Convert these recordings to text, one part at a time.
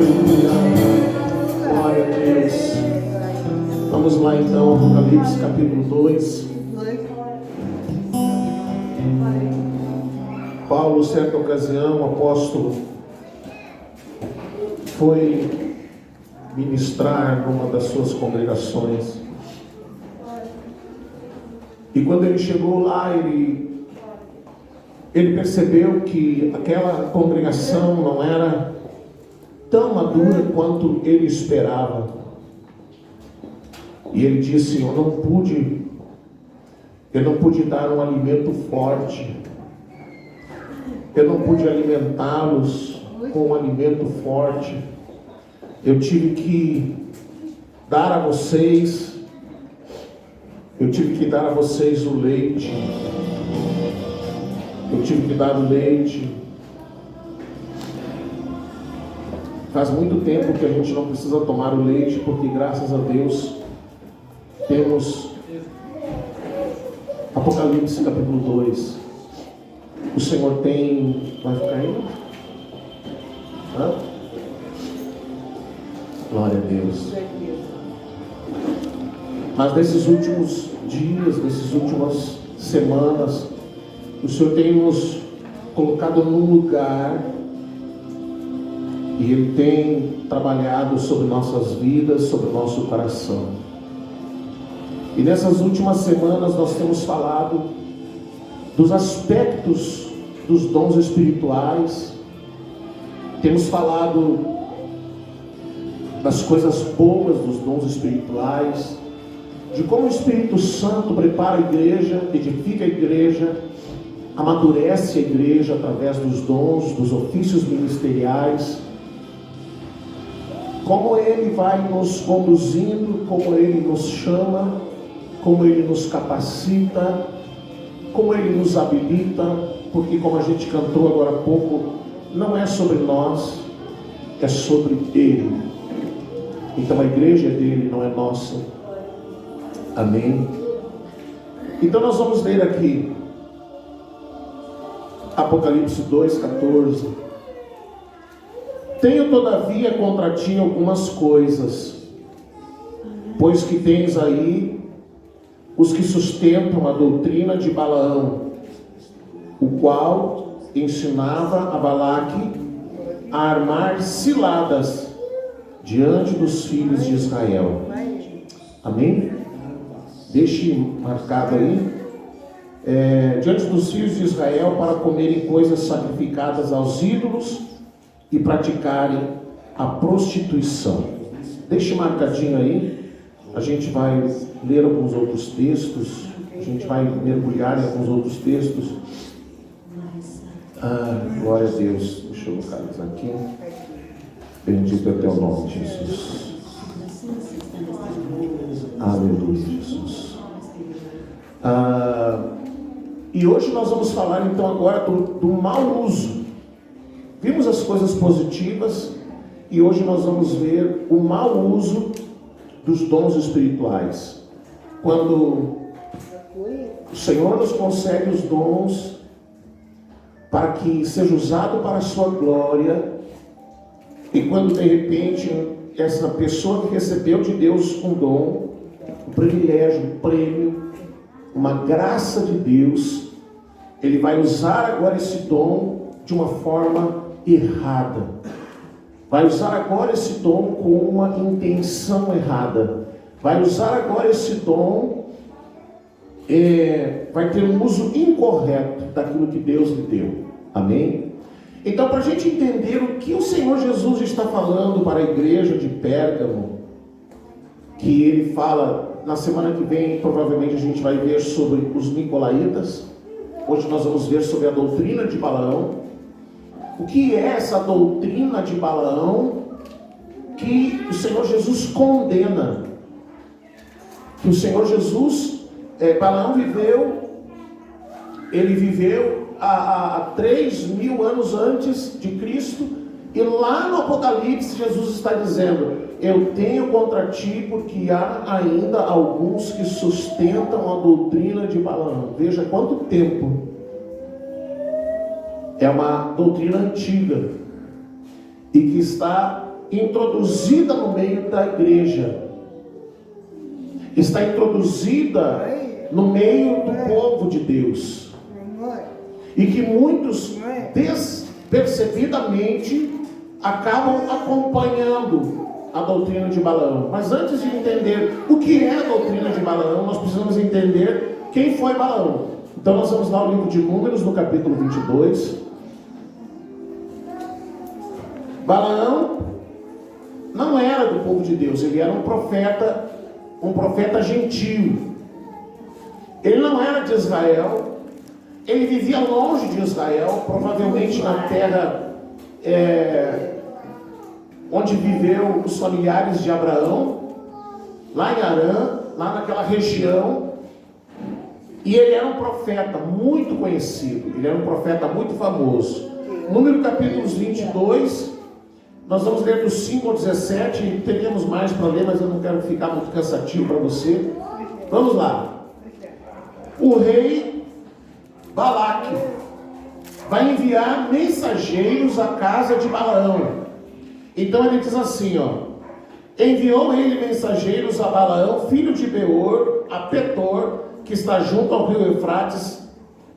Aleluia. Glória a Deus. Vamos lá então, Apocalipse capítulo 2. Paulo, certa ocasião, o apóstolo, foi ministrar numa das suas congregações. E quando ele chegou lá, ele percebeu que aquela congregação não era tão madura quanto ele esperava. E ele disse: eu não pude dar um alimento forte, eu não pude alimentá-los com um alimento forte. Eu tive que dar a vocês o leite. Eu tive que dar o leite. Faz muito tempo que a gente não precisa tomar o leite, porque graças a Deus temos Apocalipse capítulo 2. O Senhor tem... Vai ficar aí? Hã? Glória a Deus. Mas nesses últimos dias, nessas últimas semanas, o Senhor tem nos colocado num lugar e Ele tem trabalhado sobre nossas vidas, sobre o nosso coração. E nessas últimas semanas nós temos falado dos aspectos dos dons espirituais, temos falado das coisas boas dos dons espirituais, de como o Espírito Santo prepara a igreja, edifica a igreja, amadurece a igreja através dos dons, dos ofícios ministeriais, como Ele vai nos conduzindo, como Ele nos chama, como Ele nos capacita, como Ele nos habilita, porque como a gente cantou agora há pouco, não é sobre nós, é sobre Ele. Então a igreja é dele, não é nossa. Amém? Então nós vamos ler aqui Apocalipse 2:14. Tenho todavia contra ti algumas coisas, pois que tens aí os que sustentam a doutrina de Balaão, o qual ensinava a Balaque a armar ciladas diante dos filhos de Israel. Amém? Deixe marcado aí. Diante dos filhos de Israel, para comerem coisas sacrificadas aos ídolos e praticarem a prostituição. Deixe marcadinho aí. A gente vai ler alguns outros textos. A gente vai mergulhar em alguns outros textos. Glória a Deus. Deixa eu localizar aqui. Bendito é teu nome, Jesus. Aleluia, Jesus. E hoje nós vamos falar então agora do mau uso. Vimos as coisas positivas e hoje nós vamos ver o mau uso dos dons espirituais. Quando o Senhor nos concede os dons para que seja usado para a sua glória, e quando de repente essa pessoa que recebeu de Deus um dom, um privilégio, um prêmio, uma graça de Deus, ele vai usar agora esse dom de uma forma errada. Vai usar agora esse dom com uma intenção errada. Vai usar agora esse dom, vai ter um uso incorreto daquilo que Deus lhe deu. Amém? Então, para a gente entender o que o Senhor Jesus está falando para a igreja de Pérgamo, que Ele fala, na semana que vem, provavelmente a gente vai ver sobre os Nicolaítas. Hoje nós vamos ver sobre a doutrina de Balaão. O que é essa doutrina de Balaão que o Senhor Jesus condena? Que o Senhor Jesus, Balaão viveu há 3.000 anos antes de Cristo, e lá no Apocalipse Jesus está dizendo: eu tenho contra ti porque há ainda alguns que sustentam a doutrina de Balaão. Veja quanto tempo. É uma doutrina antiga e que está introduzida no meio da igreja. Está introduzida no meio do povo de Deus. E que muitos despercebidamente acabam acompanhando a doutrina de Balaão. Mas antes de entender o que é a doutrina de Balaão, nós precisamos entender quem foi Balaão. Então nós vamos lá ao livro de Números, no capítulo 22. Balaão não era do povo de Deus, ele era um profeta gentil. Ele não era de Israel, ele vivia longe de Israel, provavelmente na terra onde viveu os familiares de Abraão, lá em Arã, lá naquela região. E ele era um profeta muito conhecido, ele era um profeta muito famoso. Número capítulos 22, nós vamos ler dos 5 ao 17, teríamos mais para ler, mas eu não quero ficar muito cansativo para você. Vamos lá. O rei Balaque vai enviar mensageiros à casa de Balaão. Então ele diz assim, enviou ele mensageiros a Balaão, filho de Beor, a Petor, que está junto ao rio Eufrates,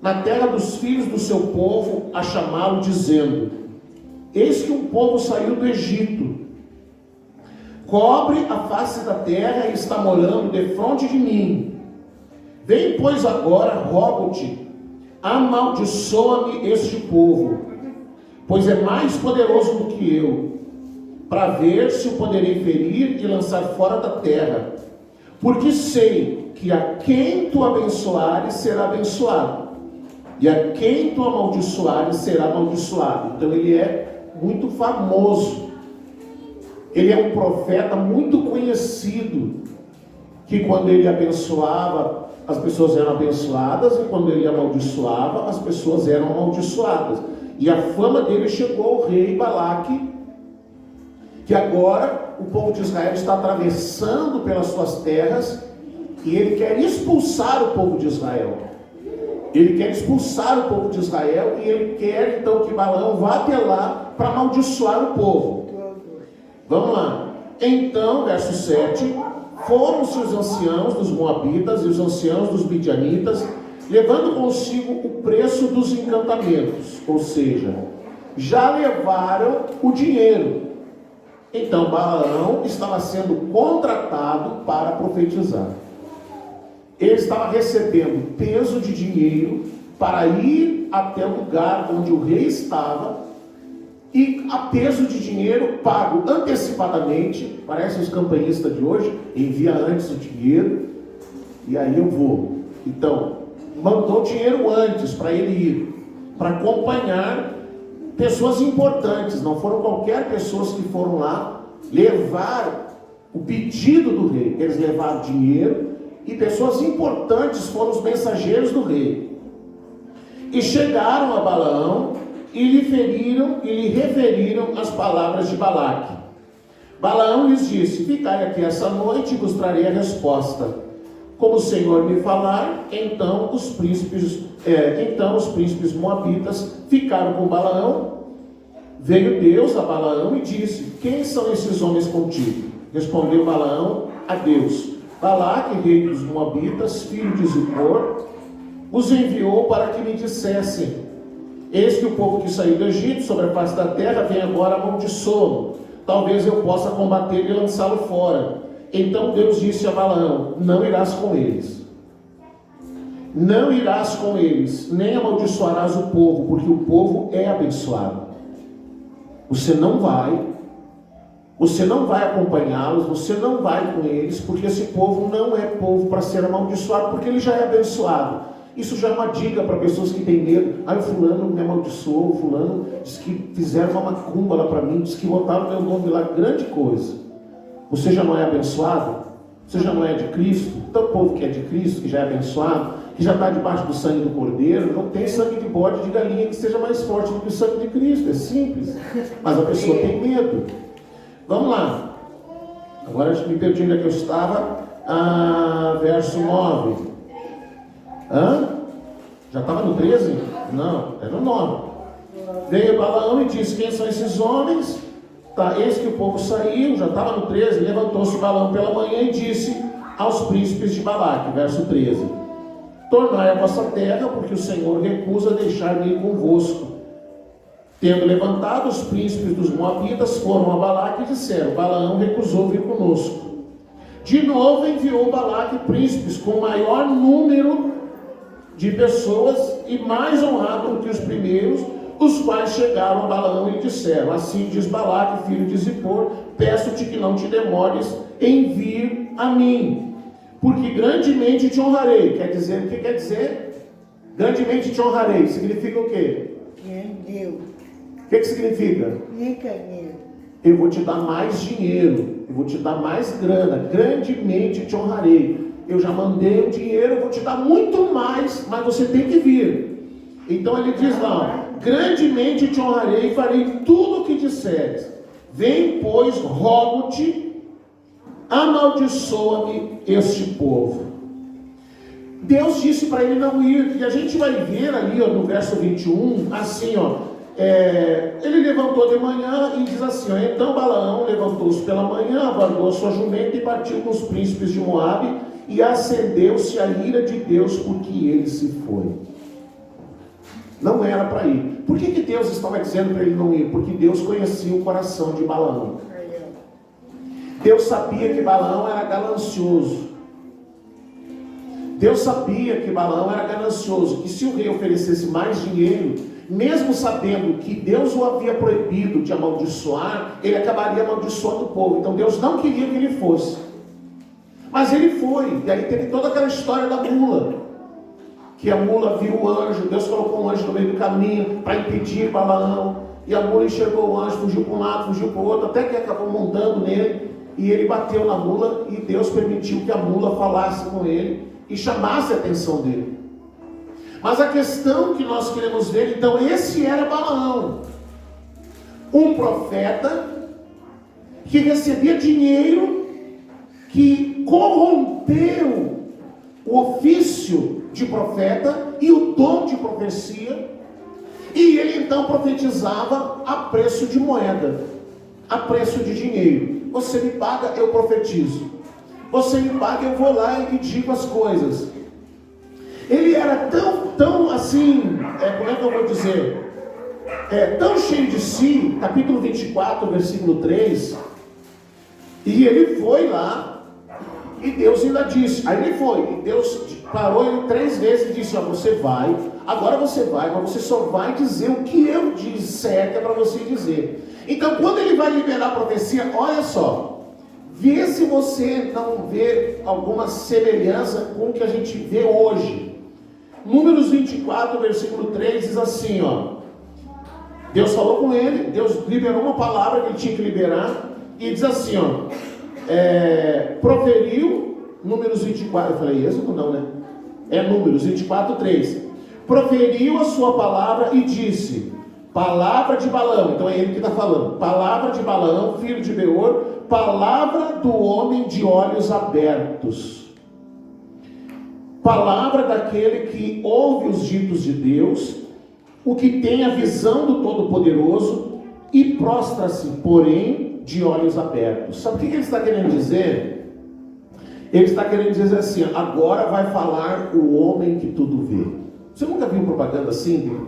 na terra dos filhos do seu povo, a chamá-lo, dizendo: eis que um povo saiu do Egito, cobre a face da terra e está morando defronte de mim. Vem, pois, agora, rogo-te, amaldiçoa-me este povo, pois é mais poderoso do que eu, para ver se o poderei ferir e lançar fora da terra. Porque sei que a quem tu abençoares será abençoado, e a quem tu amaldiçoares será amaldiçoado. Então ele é muito famoso. Ele é um profeta muito conhecido, que quando ele abençoava, as pessoas eram abençoadas, e quando ele amaldiçoava, as pessoas eram amaldiçoadas. E a fama dele chegou ao rei Balaque, que agora o povo de Israel está atravessando pelas suas terras, e ele quer expulsar o povo de Israel. Ele quer expulsar o povo de Israel, e ele quer então que Balaão vá até lá para amaldiçoar o povo. Vamos lá. Então, verso 7, foram-se os anciãos dos Moabitas e os anciãos dos Midianitas, levando consigo o preço dos encantamentos, ou seja, já levaram o dinheiro. Então Balaão estava sendo contratado para profetizar. Ele estava recebendo peso de dinheiro para ir até o lugar onde o rei estava, e a peso de dinheiro pago antecipadamente. Parece os campanhistas de hoje: envia antes o dinheiro e aí eu vou. Então mandou dinheiro antes para ele ir, para acompanhar pessoas importantes. Não foram qualquer pessoas que foram lá levar o pedido do rei. Eles levaram dinheiro, e pessoas importantes foram os mensageiros do rei. E chegaram a Balaão e lhe referiram as palavras de Balaque. Balaão lhes disse: ficai aqui essa noite e vos trarei a resposta. Como o Senhor me falar. Então os príncipes moabitas ficaram com Balaão. Veio Deus a Balaão e disse: quem são esses homens contigo? Respondeu Balaão a Deus: Balaque, rei dos Moabitas, filho de Zippor, os enviou para que me dissessem: eis que o povo que saiu do Egito sobre a face da terra vem agora amaldiçoá-lo. Talvez eu possa combater e lançá-lo fora. Então Deus disse a Balaão: não irás com eles. Não irás com eles, nem amaldiçoarás o povo, porque o povo é abençoado. Você não vai acompanhá-los, você não vai com eles, porque esse povo não é povo para ser amaldiçoado, porque ele já é abençoado. Isso já é uma dica para pessoas que têm medo. O fulano me amaldiçoou, o fulano disse que fizeram uma macumba lá para mim, disse que botaram meu nome lá, grande coisa. Você já não é abençoado? Você já não é de Cristo? Então o povo que é de Cristo, que já é abençoado, que já está debaixo do sangue do Cordeiro, não tem sangue de bode, de galinha que seja mais forte do que o sangue de Cristo. É simples. Mas a pessoa tem medo. Vamos lá. Agora eu me perdi onde é que eu estava. Verso 9. Já estava no 13? Não, era no 9. Veio Balaão e disse: quem são esses homens? Tá, eis que o povo saiu, já estava no 13, levantou-se Balaão pela manhã e disse aos príncipes de Balaque, verso 13: tornai a vossa terra, porque o Senhor recusa deixar-me ir convosco. Tendo levantado, os príncipes dos Moabitas foram a Balaque e disseram: Balaão recusou vir conosco. De novo enviou Balaque príncipes com maior número de pessoas e mais honrado do que os primeiros, os quais chegaram a Balaão e disseram: assim diz Balaque, filho de Zippor, peço-te que não te demores em vir a mim, porque grandemente te honrarei. Quer dizer, o que quer dizer? Grandemente te honrarei, significa o quê? O que significa? Eu vou te dar mais dinheiro, eu vou te dar mais grana, grandemente te honrarei. Eu já mandei o dinheiro, eu vou te dar muito mais, mas você tem que vir. Então ele diz lá: grandemente te honrarei e farei tudo o que disseres. Vem, pois, rogo-te, amaldiçoa-me este povo. Deus disse para ele não ir, e a gente vai ver ali no verso 21, assim, ele levantou de manhã e diz assim, então Balaão levantou-se pela manhã, abarcou sua jumenta e partiu com os príncipes de Moabe, e acendeu-se a ira de Deus porque ele se foi. Não era para ir. Por que Deus estava dizendo para ele não ir? Porque Deus conhecia o coração de Balaão. Deus sabia que Balaão era ganancioso. Deus sabia que Balaão era ganancioso, que se o rei oferecesse mais dinheiro, mesmo sabendo que Deus o havia proibido de amaldiçoar, ele acabaria amaldiçoando o povo. Então Deus não queria que ele fosse. Mas ele foi, e aí teve toda aquela história da mula, que a mula viu o anjo, Deus colocou um anjo no meio do caminho para impedir Balaão, e a mula enxergou o anjo, fugiu para um lado, fugiu para o outro, até que acabou montando nele, e ele bateu na mula, e Deus permitiu que a mula falasse com ele, e chamasse a atenção dele. Mas a questão que nós queremos ver, então, esse era Balaão, um profeta, que recebia dinheiro, que corrompeu o ofício de profeta e o dom de profecia, e ele então profetizava a preço de moeda, a preço de dinheiro. Você me paga, eu profetizo. Você me paga, eu vou lá e digo as coisas. Ele era tão assim, como é que eu vou dizer? Tão cheio de si, capítulo 24, versículo 3, e ele foi lá, e Deus ainda disse, aí ele foi, e Deus parou ele 3 vezes e disse, você vai, agora você vai, mas você só vai dizer o que eu disser que é para você dizer. Então quando ele vai liberar a profecia, olha só, vê se você não vê alguma semelhança com o que a gente vê hoje. Números 24, versículo 3 diz assim, Deus falou com ele, Deus liberou uma palavra que ele tinha que liberar, e diz assim, proferiu, Números 24, eu falei Êxodo não, né? Números 24, 3. Proferiu a sua palavra e disse, palavra de Balaão, então é ele que está falando, palavra de Balaão, filho de Beor, palavra do homem de olhos abertos, palavra daquele que ouve os ditos de Deus, o que tem a visão do Todo-Poderoso e prostra-se, porém, de olhos abertos. Sabe o que ele está querendo dizer? Ele está querendo dizer assim, agora vai falar o homem que tudo vê. Você nunca viu propaganda assim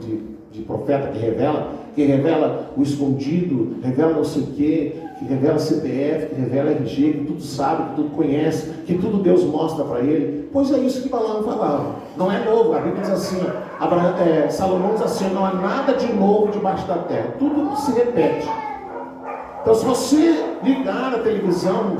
de profeta que revela o escondido, revela não sei o quê, que revela CPF, que revela RG, que tudo sabe, que tudo conhece, que tudo Deus mostra para ele? Pois é isso que Balaão falava. Não é novo, a Bíblia diz assim, Salomão diz assim, não há nada de novo debaixo da terra, tudo se repete. Então se você ligar a televisão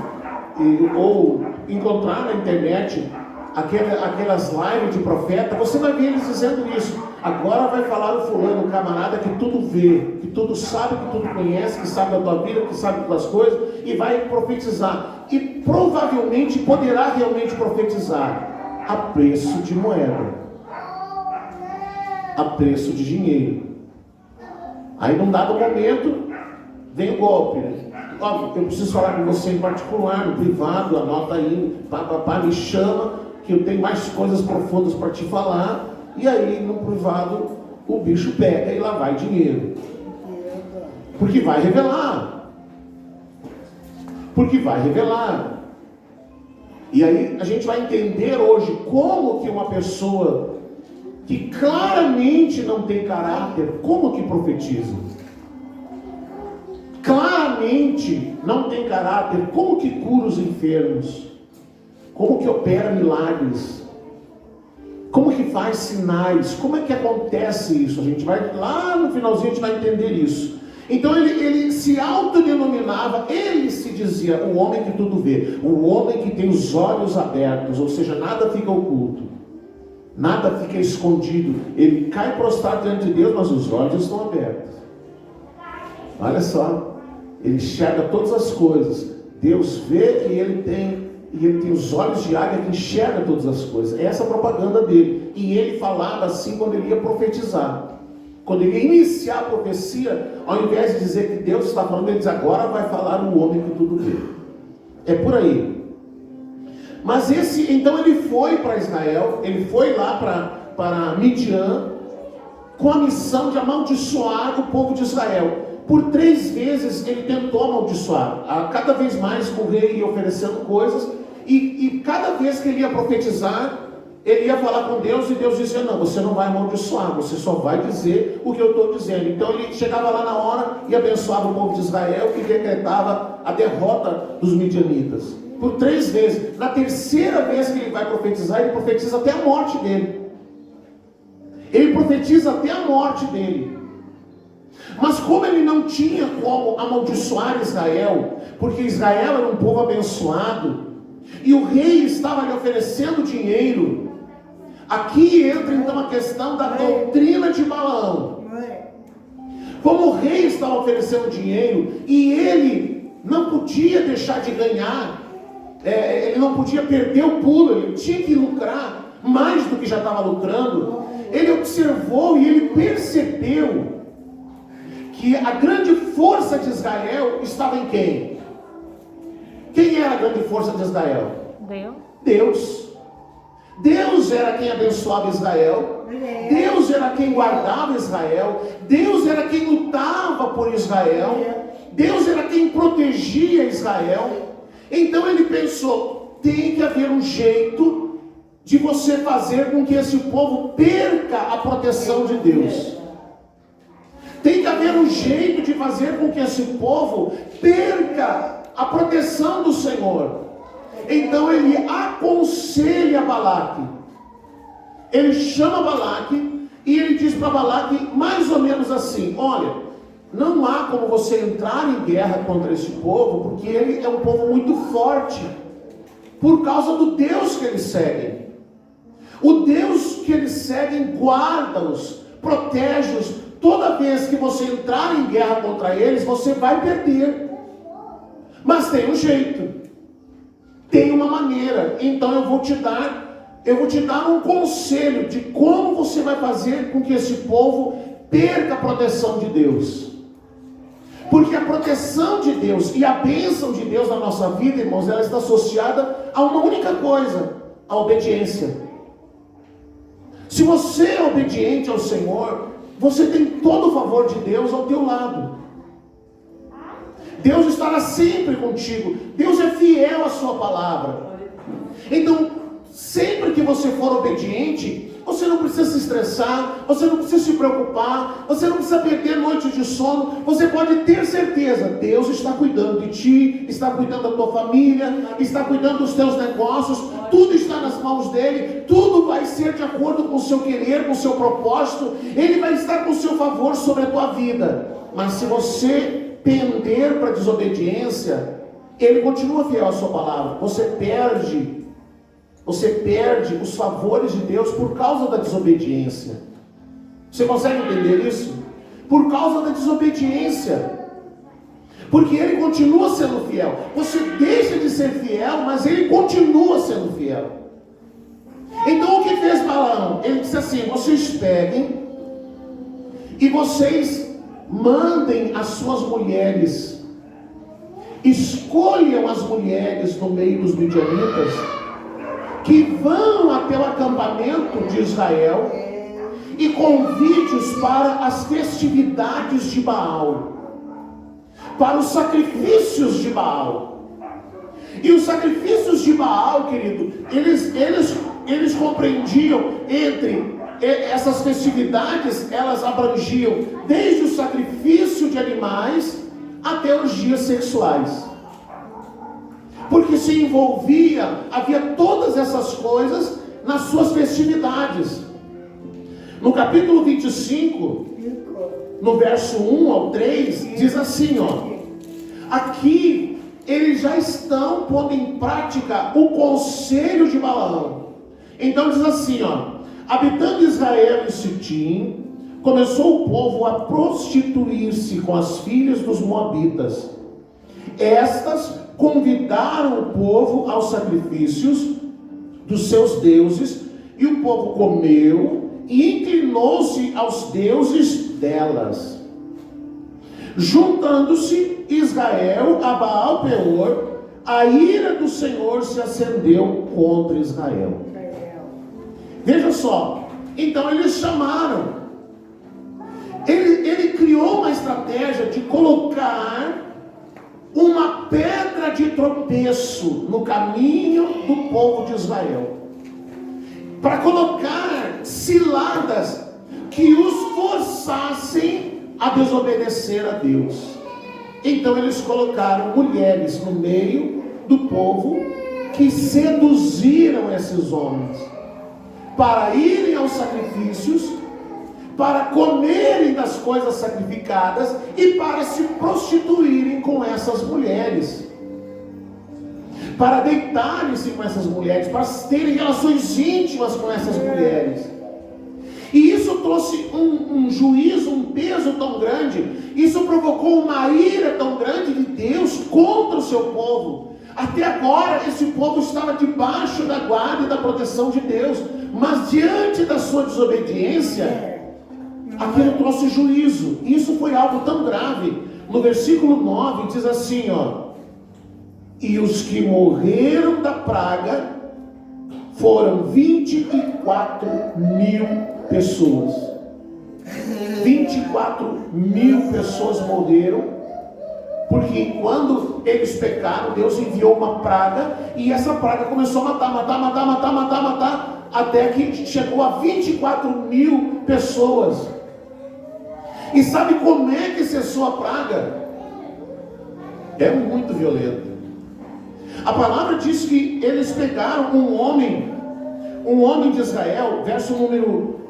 ou encontrar na internet aquelas lives de profeta, você vai ver eles dizendo isso. Agora vai falar o fulano, o camarada que tudo vê, que tudo sabe, que tudo conhece, que sabe da tua vida, que sabe todas as coisas, e vai profetizar. E provavelmente poderá realmente profetizar a preço de moeda, a preço de dinheiro. Aí num dado momento vem o golpe, né? Eu preciso falar com você em particular, no privado, anota aí, me chama, que eu tenho mais coisas profundas para te falar. E aí no privado o bicho pega e lá vai dinheiro, porque vai revelar. porque vai revelar. E aí a gente vai entender hoje como que uma pessoa que claramente não tem caráter, como que profetiza? Claramente não tem caráter, como que cura os enfermos? Como que opera milagres? Como que faz sinais? Como é que acontece isso? A gente vai lá no finalzinho, a gente vai entender isso. Então ele se autodenominava, ele se dizia o homem que tudo vê, o homem que tem os olhos abertos, ou seja, nada fica oculto, nada fica escondido. Ele cai prostrado diante de Deus, mas os olhos estão abertos. Olha só, ele enxerga todas as coisas. Deus vê e ele tem os olhos de águia que enxerga todas as coisas. Essa é a propaganda dele. E ele falava assim quando ele ia profetizar. Quando ele ia iniciar a profecia, ao invés de dizer que Deus está falando, ele diz: agora vai falar o homem que tudo vê. É por aí. Mas então ele foi para Israel, ele foi lá para Midian, com a missão de amaldiçoar o povo de Israel. Por 3 vezes ele tentou amaldiçoar. Cada vez mais o rei ia oferecendo coisas, e cada vez que ele ia profetizar, ele ia falar com Deus, e Deus dizia: não, você não vai amaldiçoar, você só vai dizer o que eu estou dizendo. Então ele chegava lá na hora e abençoava o povo de Israel, e decretava a derrota dos midianitas. Por 3 vezes. Na terceira vez que ele vai profetizar, ele profetiza até a morte dele. Ele profetiza até a morte dele. Mas como ele não tinha como amaldiçoar Israel, porque Israel era um povo abençoado, e o rei estava lhe oferecendo dinheiro, aqui entra então a questão da doutrina de Balaão. Como o rei estava oferecendo dinheiro, e ele não podia deixar de ganhar, ele não podia perder o pulo, ele tinha que lucrar mais do que já estava lucrando. Ele observou e ele percebeu que a grande força de Israel estava em quem? Quem era a grande força de Israel? Deus. Deus era quem abençoava Israel. Deus era quem guardava Israel. Deus era quem lutava por Israel. Deus era quem protegia Israel. Então ele pensou: tem que haver um jeito de você fazer com que esse povo perca a proteção de Deus. Tem que haver um jeito de fazer com que esse povo perca a proteção do Senhor. Então ele aconselha Balaque. Ele chama Balaque e ele diz para Balaque mais ou menos assim: olha, não há como você entrar em guerra contra esse povo, porque ele é um povo muito forte, por causa do Deus que eles seguem. O Deus que eles seguem guarda-os, protege-os. Toda vez que você entrar em guerra contra eles, você vai perder. Mas tem um jeito, tem uma maneira. Então eu vou te dar um conselho de como você vai fazer com que esse povo perca a proteção de Deus. Porque a proteção de Deus e a bênção de Deus na nossa vida, irmãos, ela está associada a uma única coisa: a obediência. Se você é obediente ao Senhor, você tem todo o favor de Deus ao teu lado. Deus estará sempre contigo. Deus é fiel à sua palavra. Então, sempre que você for obediente, você não precisa se estressar, você não precisa se preocupar, você não precisa perder noites de sono. Você pode ter certeza: Deus está cuidando de ti, está cuidando da tua família, está cuidando dos teus negócios. Tudo está nas mãos dele, tudo vai ser de acordo com o seu querer, com o seu propósito. Ele vai estar com o seu favor sobre a tua vida. Mas se você pender para a desobediência, ele continua fiel à sua palavra. Você perde os favores de Deus por causa da desobediência. Você consegue entender isso? Por causa da desobediência. Porque ele continua sendo fiel. Você deixa de ser fiel, mas ele continua sendo fiel. Então o que fez Balaão? Ele disse assim: vocês peguem e vocês mandem as suas mulheres, escolham as mulheres no meio dos midianitas, que vão até o acampamento de Israel, e convide-os para as festividades de Baal, para os sacrifícios de Baal. E os sacrifícios de Baal, querido, eles compreendiam entre essas festividades, elas abrangiam desde o sacrifício de animais até orgias sexuais. Porque se envolvia, havia todas essas coisas nas suas festividades. No capítulo 25, no verso 1 ao 3, diz assim, aqui eles já estão pondo em prática o conselho de Balaão. Então diz assim, habitando Israel em Sitim, começou o povo a prostituir-se com as filhas dos moabitas. Estas convidaram o povo aos sacrifícios dos seus deuses, e o povo comeu e inclinou-se aos deuses delas. Juntando-se Israel a Baal Peor, a ira do Senhor se acendeu contra Israel. Veja só, então eles chamaram, ele criou uma estratégia de colocar uma pedra de tropeço no caminho do povo de Israel, para colocar ciladas que os forçassem a desobedecer a Deus. Então eles colocaram mulheres no meio do povo que seduziram esses homens para irem aos sacrifícios, para comerem das coisas sacrificadas e para se prostituírem com essas mulheres, para deitarem-se com essas mulheres, para terem relações íntimas com essas mulheres. E isso trouxe um juízo, um peso tão grande, isso provocou uma ira tão grande de Deus contra o seu povo. Até agora esse povo estava debaixo da guarda e da proteção de Deus, mas diante da sua desobediência, aquilo trouxe juízo. Isso foi algo tão grave. No versículo 9 diz assim, e os que morreram da praga foram 24 mil pessoas. 24 mil pessoas morreram, porque quando eles pecaram, Deus enviou uma praga, e essa praga começou a matar, até que chegou a 24 mil pessoas. E sabe como é que cessou a praga? É muito violento. A palavra diz que eles pegaram um homem de Israel, verso número,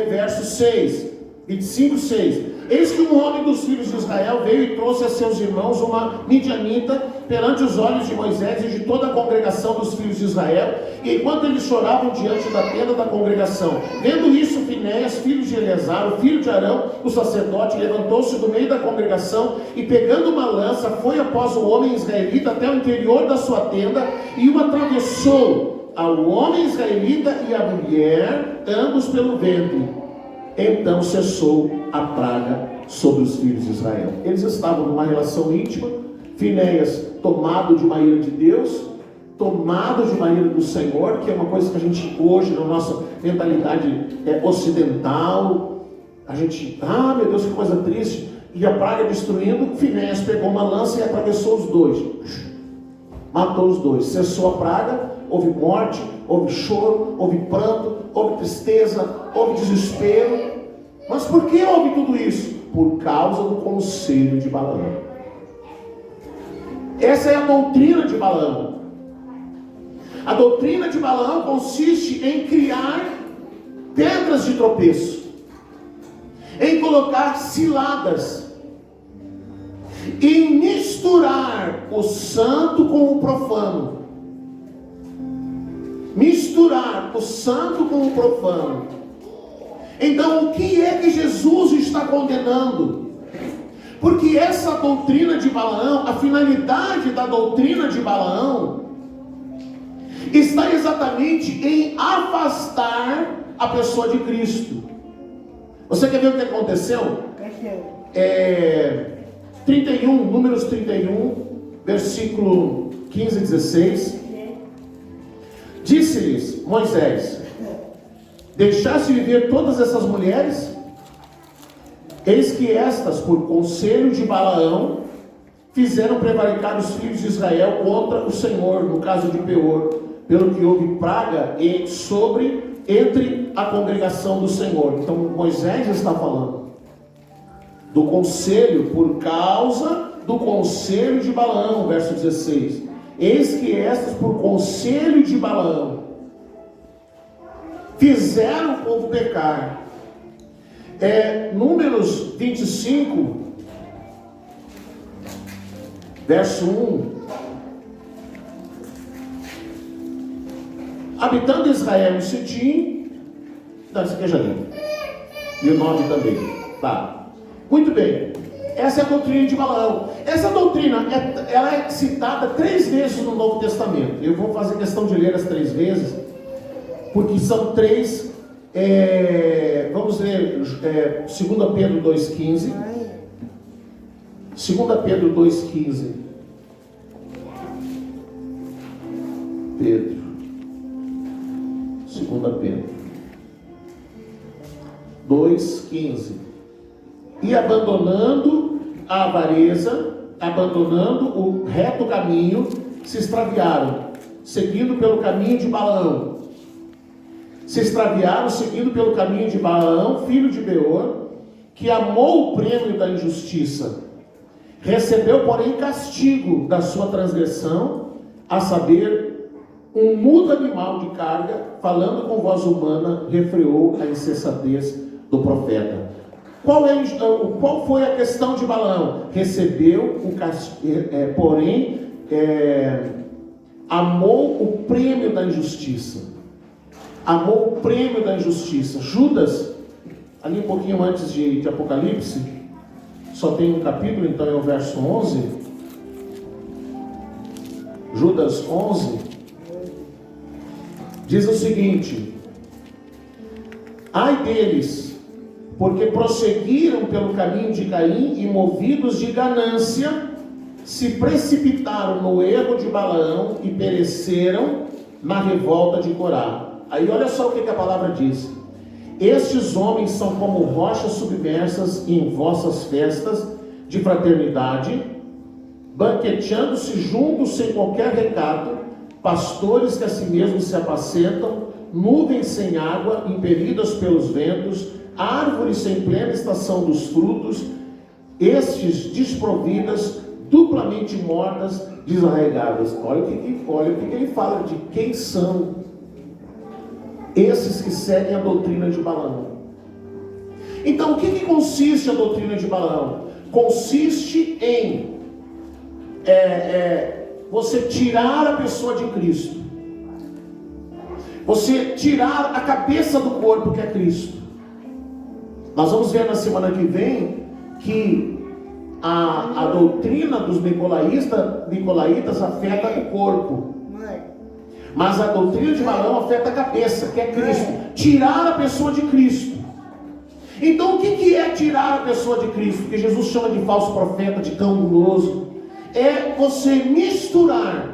verso 6, 25, 6. Eis que um homem dos filhos de Israel veio e trouxe a seus irmãos uma midianita perante os olhos de Moisés e de toda a congregação dos filhos de Israel, e enquanto eles choravam diante da tenda da congregação, vendo isso, Finéias, filho de Eleazar, o filho de Arão, o sacerdote, levantou-se do meio da congregação e, pegando uma lança, foi após o homem israelita até o interior da sua tenda e o atravessou ao homem israelita e à mulher, ambos pelo ventre. Então cessou a praga sobre os filhos de Israel. Eles estavam numa relação íntima. Finéias, tomado de uma ira de Deus, tomado de uma ira do Senhor, que é uma coisa que a gente hoje, na nossa mentalidade ocidental, a gente, meu Deus, que coisa triste, e a praga destruindo. Finéias pegou uma lança e atravessou os dois, matou os dois, cessou a praga. Houve morte, houve choro, houve pranto, houve tristeza, houve desespero. Mas por que houve tudo isso? Por causa do conselho de Balaão. Essa é a doutrina de Balaão. A doutrina de Balaão consiste em criar pedras de tropeço, em colocar ciladas, em misturar o santo com o profano. Misturar o santo com o profano. Então, o que é que Jesus está condenando? Porque essa doutrina de Balaão, a finalidade da doutrina de Balaão, está exatamente em afastar a pessoa de Cristo. Você quer ver o que aconteceu? 31, Números 31, versículo 15 e 16. Disse-lhes Moisés: deixaste viver todas essas mulheres? Eis que estas, por conselho de Balaão, fizeram prevaricar os filhos de Israel contra o Senhor, no caso de Peor, pelo que houve praga entre a congregação do Senhor. Então Moisés está falando do conselho, por causa do conselho de Balaão, verso 16. Eis que estas, por conselho de Balaão, fizeram o povo pecar. Números 25, verso 1. Habitando Israel em Sitim, isso aqui já li, e o 9 também, tá, muito bem. Essa é a doutrina de Balaão. Essa doutrina, ela é citada 3 vezes no Novo Testamento. Eu vou fazer questão de ler as 3 vezes, porque são 3, vamos ler 2 Pedro 2,15. 2 Pedro 2,15. Pedro. 2 Pedro 2,15. E abandonando a avareza, abandonando o reto caminho, se extraviaram, seguindo pelo caminho de Balaão. Se extraviaram, seguindo pelo caminho de Balaão, filho de Beor, que amou o prêmio da injustiça. Recebeu, porém, castigo da sua transgressão, a saber, um mudo animal de carga, falando com voz humana, refreou a insensatez do profeta. Qual foi a questão de Balaão? Recebeu o castigo, porém, amou o prêmio da injustiça. Amou o prêmio da injustiça. Judas, ali um pouquinho antes de Apocalipse, só tem um capítulo, então é o verso 11. Judas 11 diz o seguinte: ai deles, porque prosseguiram pelo caminho de Caim e, movidos de ganância, se precipitaram no erro de Balaão e pereceram na revolta de Corá. Aí olha só o que a palavra diz: estes homens são como rochas submersas em vossas festas de fraternidade, banqueteando-se juntos sem qualquer recato, pastores que a si mesmos se apacentam, nuvens sem água, impelidas pelos ventos, árvores sem plena estação dos frutos, estes desprovidas, duplamente mortas, desarraigadas. Olha o que ele fala de quem são esses que seguem a doutrina de Balaão. Então, o que consiste a doutrina de Balaão? Consiste em você tirar a pessoa de Cristo, você tirar a cabeça do corpo, que é Cristo. Nós vamos ver na semana que vem que a doutrina dos nicolaítas afeta o corpo, mas a doutrina de Balaão afeta a cabeça, que é Cristo. Tirar a pessoa de Cristo. Então o que é tirar a pessoa de Cristo? Que Jesus chama de falso profeta, de cão guloso. É você misturar.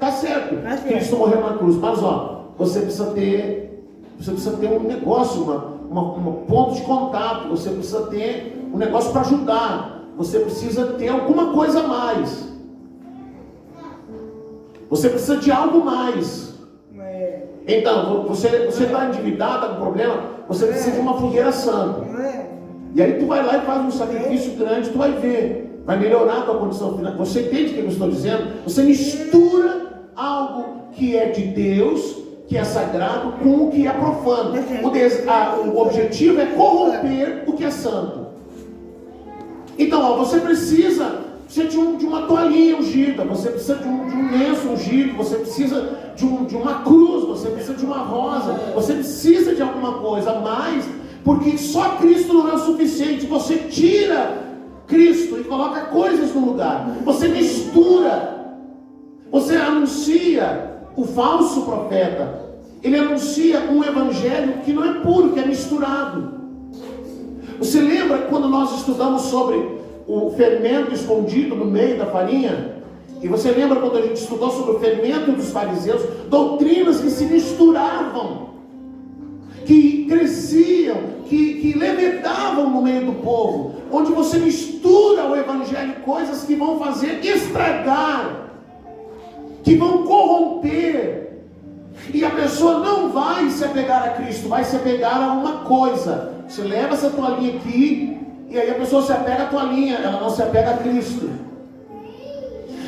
Tá certo, Cristo morreu na cruz, mas você precisa ter um negócio, um ponto de contato. Você precisa ter um negócio para ajudar. Você precisa ter alguma coisa a mais. Você precisa de algo mais. Então, você está endividado com problema, você precisa de uma fogueira santa. E aí tu vai lá e faz um sacrifício grande, tu vai ver, vai melhorar a tua condição financeira. Você entende o que eu estou dizendo? Você mistura algo que é de Deus, que é sagrado, com o que é profano. O objetivo é corromper o que é santo. Então, você precisa de uma toalhinha ungida, você precisa de um lenço ungido, você precisa de uma cruz, você precisa de uma rosa, você precisa de alguma coisa a mais, porque só Cristo não é o suficiente. Você tira Cristo e coloca coisas no lugar, você mistura, você anuncia o falso profeta, ele anuncia um evangelho que não é puro, que é misturado. Você lembra quando nós estudamos sobre o fermento escondido no meio da farinha? E você lembra quando a gente estudou sobre o fermento dos fariseus? Doutrinas que se misturavam, que cresciam, que levedavam no meio do povo. onde você mistura o evangelho, coisas que vão fazer estragar, que vão corromper, e a pessoa não vai se apegar a Cristo, vai se apegar a uma coisa. Você leva essa toalhinha aqui, e aí a pessoa se apega à toalhinha, ela não se apega a Cristo.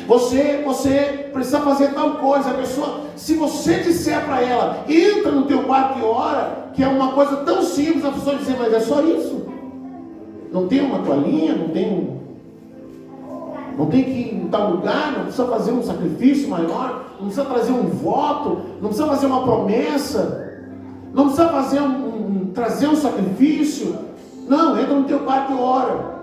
Você precisa fazer tal coisa. A pessoa, se você disser para ela, entra no teu quarto e ora, que é uma coisa tão simples, a pessoa dizer, mas é só isso? Não tem uma toalhinha, não tem que ir em tal lugar, não precisa fazer um sacrifício maior, não precisa trazer um voto, não precisa fazer uma promessa, não precisa fazer trazer um sacrifício. Não, entra no teu quarto e ora.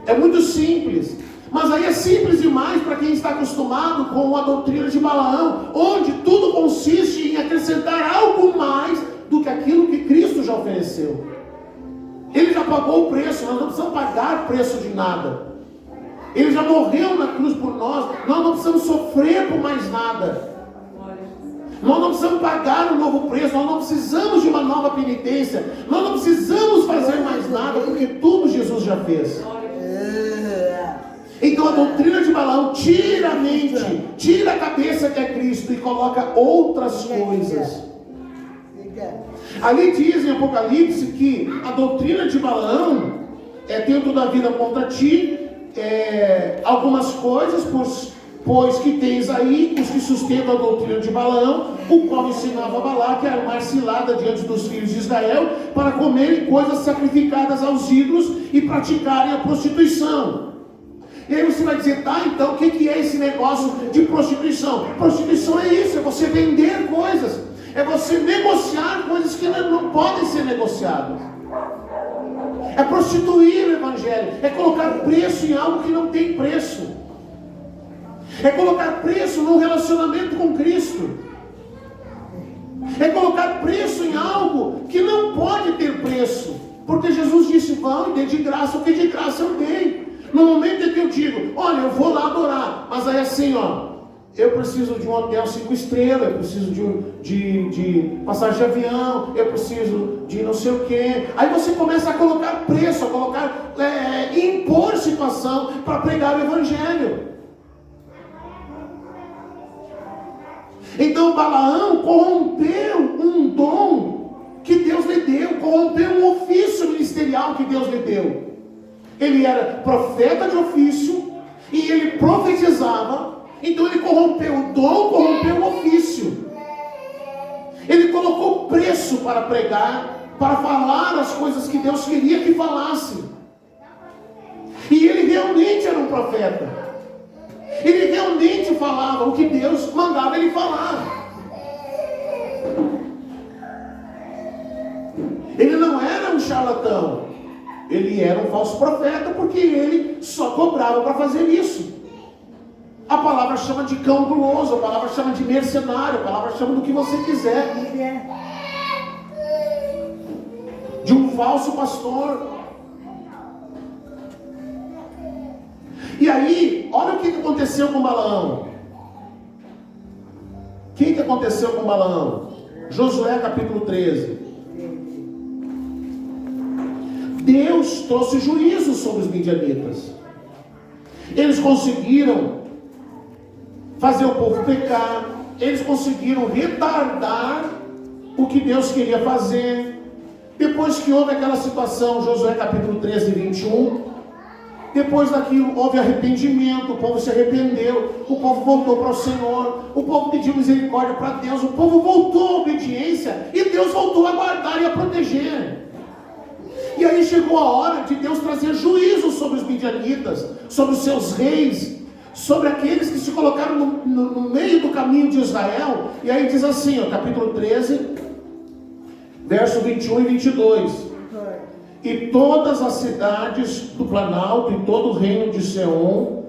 É muito simples. Mas aí é simples demais para quem está acostumado com a doutrina de Balaão, onde tudo consiste em acrescentar algo mais do que aquilo que Cristo já ofereceu. Ele já pagou o preço, nós não precisamos pagar preço de nada. Ele já morreu na cruz por nós, nós não precisamos sofrer por mais nada. Nós não precisamos pagar um novo preço, nós não precisamos de uma nova penitência, nós não precisamos fazer mais nada, porque tudo Jesus já fez. Então a doutrina de Balaão tira a mente, tira a cabeça que é Cristo e coloca outras coisas. Ali diz em Apocalipse que a doutrina de Balaão tem tudo a vida contra ti, algumas coisas, pois que tens aí os que sustentam a doutrina de Balaão, o qual ensinava Balaque a armar cilada diante dos filhos de Israel para comerem coisas sacrificadas aos ídolos e praticarem a prostituição. E aí você vai dizer, tá, então o que é esse negócio de prostituição? Prostituição é isso, é você vender coisas, é você negociar coisas que não podem ser negociadas. É prostituir o evangelho, é colocar preço em algo que não tem preço, é colocar preço num relacionamento com Cristo, é colocar preço em algo que não pode ter preço, porque Jesus disse, vão e dê de graça o que de graça eu dei. No momento em que eu digo, olha, eu vou lá adorar, mas aí assim, eu preciso de um hotel 5 estrelas, eu preciso de passagem de avião, eu preciso de não sei o quê. Aí você começa a colocar preço, a colocar, impor situação para pregar o evangelho. Então Balaão corrompeu um dom que Deus lhe deu, corrompeu um ofício ministerial que Deus lhe deu. Ele era profeta de ofício e ele profetizava, então ele corrompeu o dom, corrompeu o ofício. Ele colocou preço para pregar, para falar as coisas que Deus queria que falasse. E ele realmente era um profeta. Ele realmente falava o que Deus mandava ele falar. Ele não era um charlatão. Ele era um falso profeta porque ele só cobrava para fazer isso. A palavra chama de cão guloso, a palavra chama de mercenário, a palavra chama do que você quiser. De um falso pastor. E aí, olha o que aconteceu com Balaão. O que aconteceu com Balaão? Josué capítulo 13. Deus trouxe juízo sobre os midianitas. Eles conseguiram fazer o povo pecar. Eles conseguiram retardar o que Deus queria fazer. Depois que houve aquela situação, Josué capítulo 13, 21, depois daquilo houve arrependimento, o povo se arrependeu, o povo voltou para o Senhor, o povo pediu misericórdia para Deus, o povo voltou à obediência e Deus voltou a guardar e a proteger. E aí chegou a hora de Deus trazer juízo sobre os midianitas, sobre os seus reis, sobre aqueles que se colocaram no meio do caminho de Israel. E aí diz assim, capítulo 13, verso 21 e 22. E todas as cidades do Planalto e todo o reino de Seom,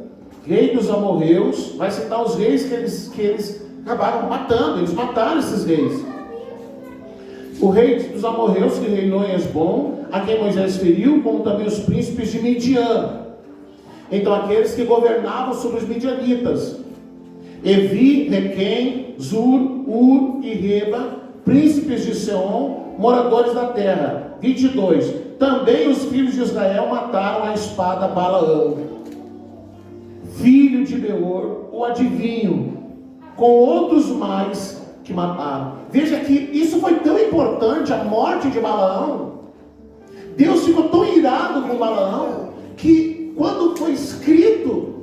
rei dos amorreus, vai citar os reis que eles acabaram matando, eles mataram esses reis. O rei dos amorreus que reinou em Esbom, a quem Moisés feriu, como também os príncipes de Midian. Então aqueles que governavam sobre os midianitas, Evi, Requém, Zur, Ur e Reba, príncipes de Seom, moradores da terra. 22. também os filhos de Israel mataram a espada Balaão, filho de Beor, o adivinho, com outros mais que mataram. Veja que isso foi tão importante, a morte de Balaão. Deus ficou tão irado com Balaão, que quando foi escrito,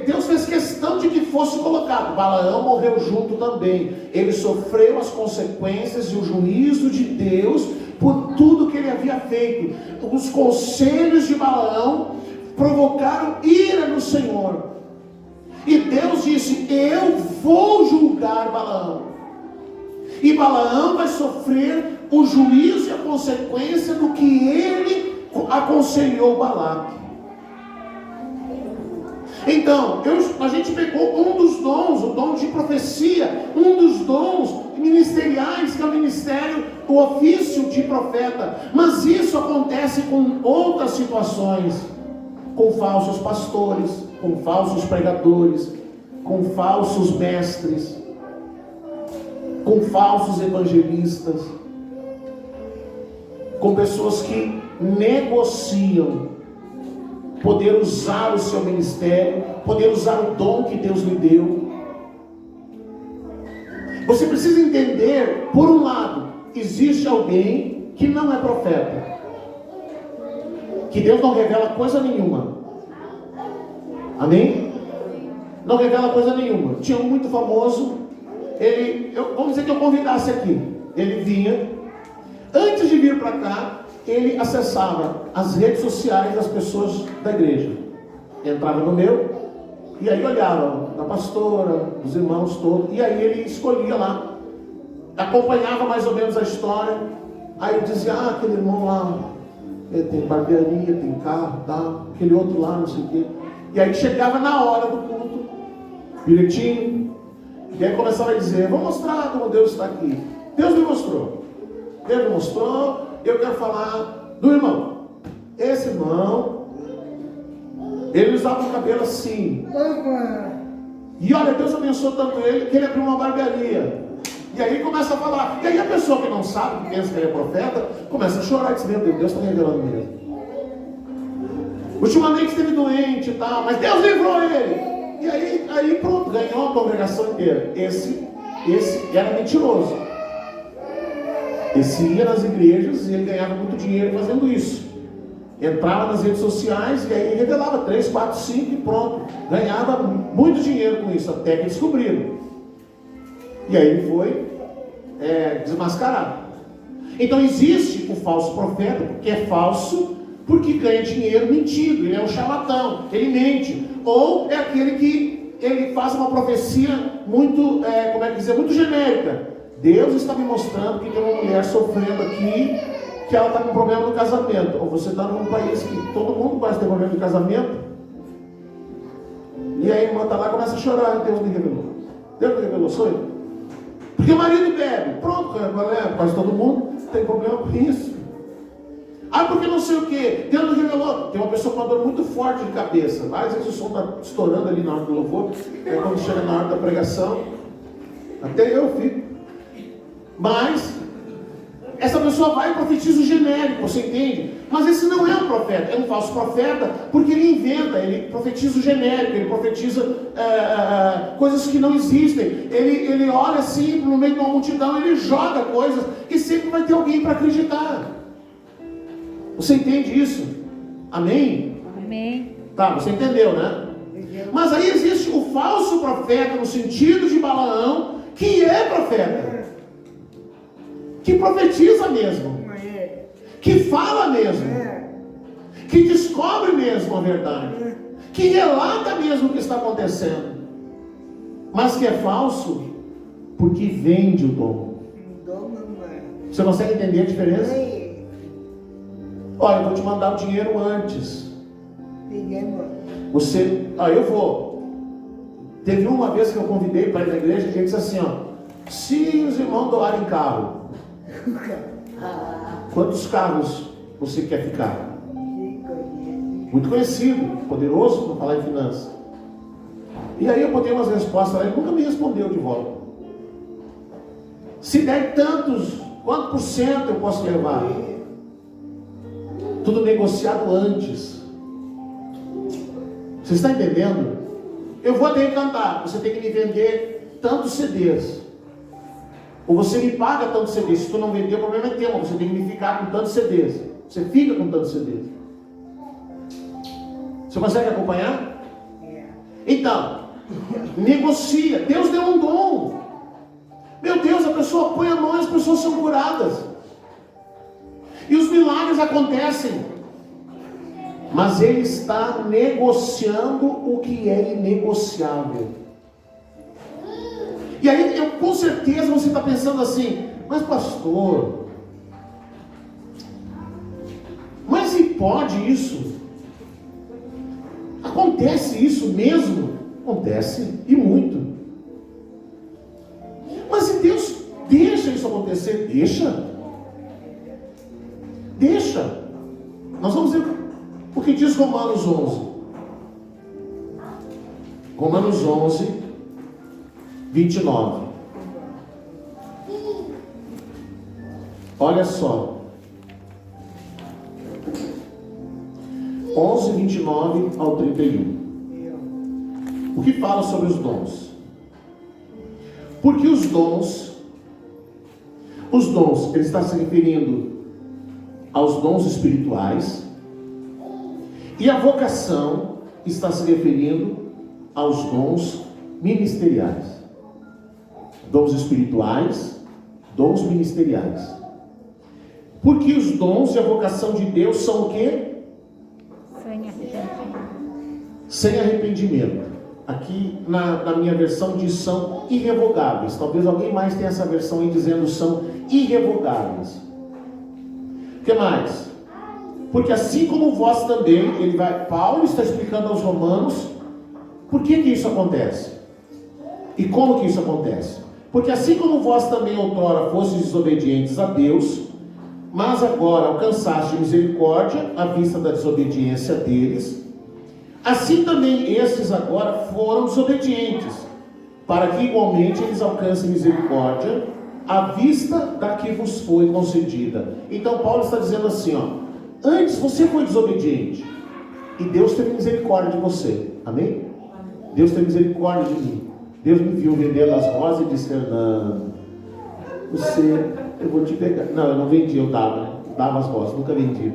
Deus fez questão de que fosse colocado. Balaão morreu junto também. Ele sofreu as consequências e o juízo de Deus por tudo que ele havia feito. Os conselhos de Balaão provocaram ira no Senhor. E Deus disse: eu vou julgar Balaão. E Balaão vai sofrer o juízo e a consequência do que ele aconselhou Balaque. Então, a gente pegou um dos dons, o dom de profecia, um dos dons ministeriais, que é o ministério, o ofício de profeta. Mas isso acontece com outras situações, com falsos pastores, com falsos pregadores, com falsos mestres, com falsos evangelistas, com pessoas que negociam poder usar o seu ministério, poder usar o dom que Deus lhe deu. Você precisa entender, por um lado, existe alguém que não é profeta, que Deus não revela coisa nenhuma. Amém? Não revela coisa nenhuma. Tinha um muito famoso, vamos dizer que eu convidasse aqui, ele vinha, antes de vir para cá, ele acessava as redes sociais das pessoas da igreja, entrava no meu, e aí olhava da pastora, dos irmãos todos, e aí ele escolhia lá, acompanhava mais ou menos a história, aí ele dizia: aquele irmão lá, ele tem barbearia, tem carro, tá? Aquele outro lá, não sei o quê. E aí chegava na hora do culto, direitinho, e aí começava a dizer: vou mostrar como Deus está aqui. Deus me mostrou, eu quero falar do irmão. Esse irmão, ele usava o cabelo assim. E olha, Deus abençoou tanto ele, que ele abriu uma barbearia. E aí começa a falar. E aí a pessoa que não sabe, que pensa que ele é profeta, começa a chorar e diz: meu Deus, está revelando mesmo. Ultimamente esteve doente e tal, mas Deus livrou ele. E aí pronto, ganhou a congregação inteira. Esse era mentiroso. Esse ia nas igrejas e ele ganhava muito dinheiro fazendo isso. Entrava nas redes sociais e aí revelava 3, 4, 5 e pronto. Ganhava muito dinheiro com isso, até que descobriram. E aí ele foi desmascarado. Então existe o falso profeta, que é falso porque ganha dinheiro mentindo. Ele é um charlatão, ele mente. Ou é aquele que ele faz uma profecia muito, muito genérica. Deus está me mostrando que tem uma mulher sofrendo aqui, que ela está com problema no casamento. Ou você está num país que todo mundo quase tem problema de casamento, e aí a irmã está lá e começa a chorar: Deus me revelou. Deus me revelou, sou eu. Porque o marido bebe. Pronto, quase todo mundo tem problema com isso. Porque não sei o que, Deus me revelou. Tem uma pessoa com uma dor muito forte de cabeça. Às vezes o som está estourando ali na hora do louvor, quando chega na hora da pregação, até eu fico. Mas essa pessoa vai e profetiza o genérico, você entende? Mas esse não é um profeta, é um falso profeta, porque ele inventa, ele profetiza o genérico, ele profetiza coisas que não existem. Ele olha assim no meio de uma multidão, ele joga coisas e sempre vai ter alguém para acreditar. Você entende isso? Amém? Amém. Tá, você entendeu, né? Mas aí existe o falso profeta no sentido de Balaão, que é profeta, que profetiza mesmo, que fala mesmo, que descobre mesmo a verdade, que relata mesmo o que está acontecendo, mas que é falso porque vende o dom. Você consegue entender a diferença? Olha, eu vou te mandar o dinheiro antes. Eu vou. Teve uma vez que eu convidei para ir na igreja, e ele disse assim: se os irmãos doarem carro, quantos carros você quer ficar? Muito conhecido, poderoso para falar em finanças. E aí eu botei umas respostas lá, ele nunca me respondeu de volta. Se der tantos, quanto por cento eu posso levar? tudo negociado antes. Você está entendendo? Eu vou até cantar, você tem que me vender tantos CDs. Ou você me paga tantos CDs. Se tu não vender, o problema é teu, você tem que me ficar com tantos CDs. Você fica com tantos CDs. Você consegue acompanhar? Então, negocia. Deus deu um dom. Meu Deus, a pessoa põe a mão e as pessoas são curadas. E os milagres acontecem. Mas ele está negociando o que é inegociável. E aí, com certeza você está pensando assim, mas pastor, mas e pode isso? Acontece isso mesmo? Acontece, e muito. Mas se Deus deixa isso acontecer, deixa. Nós vamos ver o que diz Romanos 11. Romanos 11, 29. Olha só. 11, 29 ao 31. O que fala sobre os dons? Porque os dons, ele está se referindo aos dons espirituais, e a vocação está se referindo aos dons ministeriais. Dons espirituais, dons ministeriais. Porque os dons e a vocação de Deus são o quê? Sem arrependimento. Aqui na minha versão diz são irrevogáveis. Talvez alguém mais tenha essa versão aí dizendo são irrevogáveis. O que mais? Porque assim como vós também, Paulo está explicando aos romanos por que isso acontece. E como que isso acontece? Porque assim como vós também outrora fostes desobedientes a Deus, mas agora alcançaste misericórdia à vista da desobediência deles, assim também estes agora foram desobedientes, para que igualmente eles alcancem misericórdia à vista da que vos foi concedida. Então Paulo está dizendo assim, antes você foi desobediente, e Deus teve misericórdia de você, amém? Deus teve misericórdia de mim. Deus me viu vendendo as rosas e disse, Fernando, eu vou te pegar. Não, eu não vendi, eu dava as rosas, nunca vendi.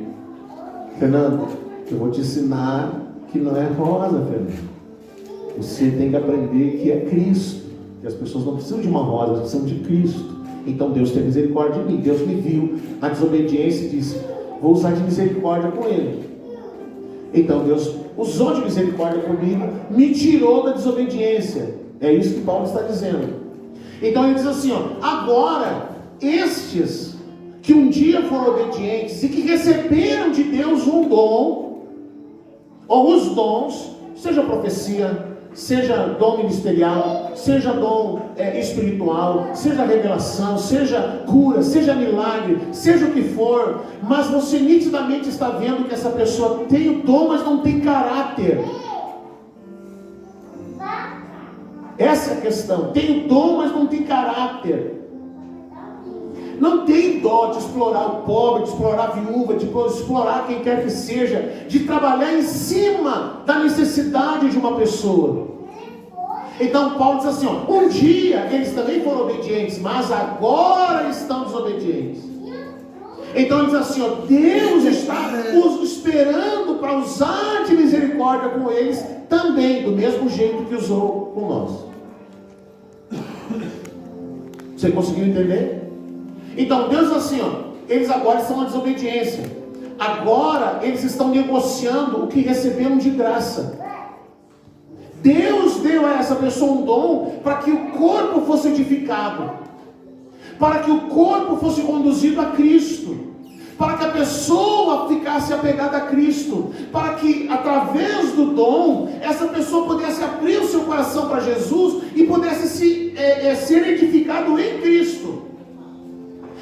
Fernando, eu vou te ensinar que não é rosa, Fernando. Você tem que aprender que é Cristo. Que as pessoas não precisam de uma rosa, elas precisam de Cristo. Então Deus tem misericórdia de mim. Deus me viu na desobediência e disse, vou usar de misericórdia com ele. Então Deus usou de misericórdia comigo, me tirou da desobediência. É isso que Paulo está dizendo. Então ele diz assim, agora estes que um dia foram obedientes e que receberam de Deus um dom, ou os dons, seja profecia, seja dom ministerial, seja dom espiritual, seja revelação, seja cura, seja milagre, seja o que for, mas você nitidamente está vendo que essa pessoa tem o dom, mas não tem caráter. Essa é a questão. Tem o dom, mas não tem caráter. Não tem dó de explorar o pobre, de explorar a viúva, de explorar quem quer que seja, de trabalhar em cima da necessidade de uma pessoa. Então Paulo diz assim, um dia eles também foram obedientes, mas agora estão desobedientes. Então ele diz assim, Deus está os esperando para usar de misericórdia com eles também, do mesmo jeito que usou com nós. Você conseguiu entender? Então Deus diz assim, eles agora estão na desobediência. Agora eles estão negociando o que receberam de graça. Deus deu a essa pessoa um dom para que o corpo fosse edificado, para que o corpo fosse conduzido a Cristo, para que a pessoa ficasse apegada a Cristo, para que através do dom, essa pessoa pudesse abrir o seu coração para Jesus e pudesse ser edificado em Cristo.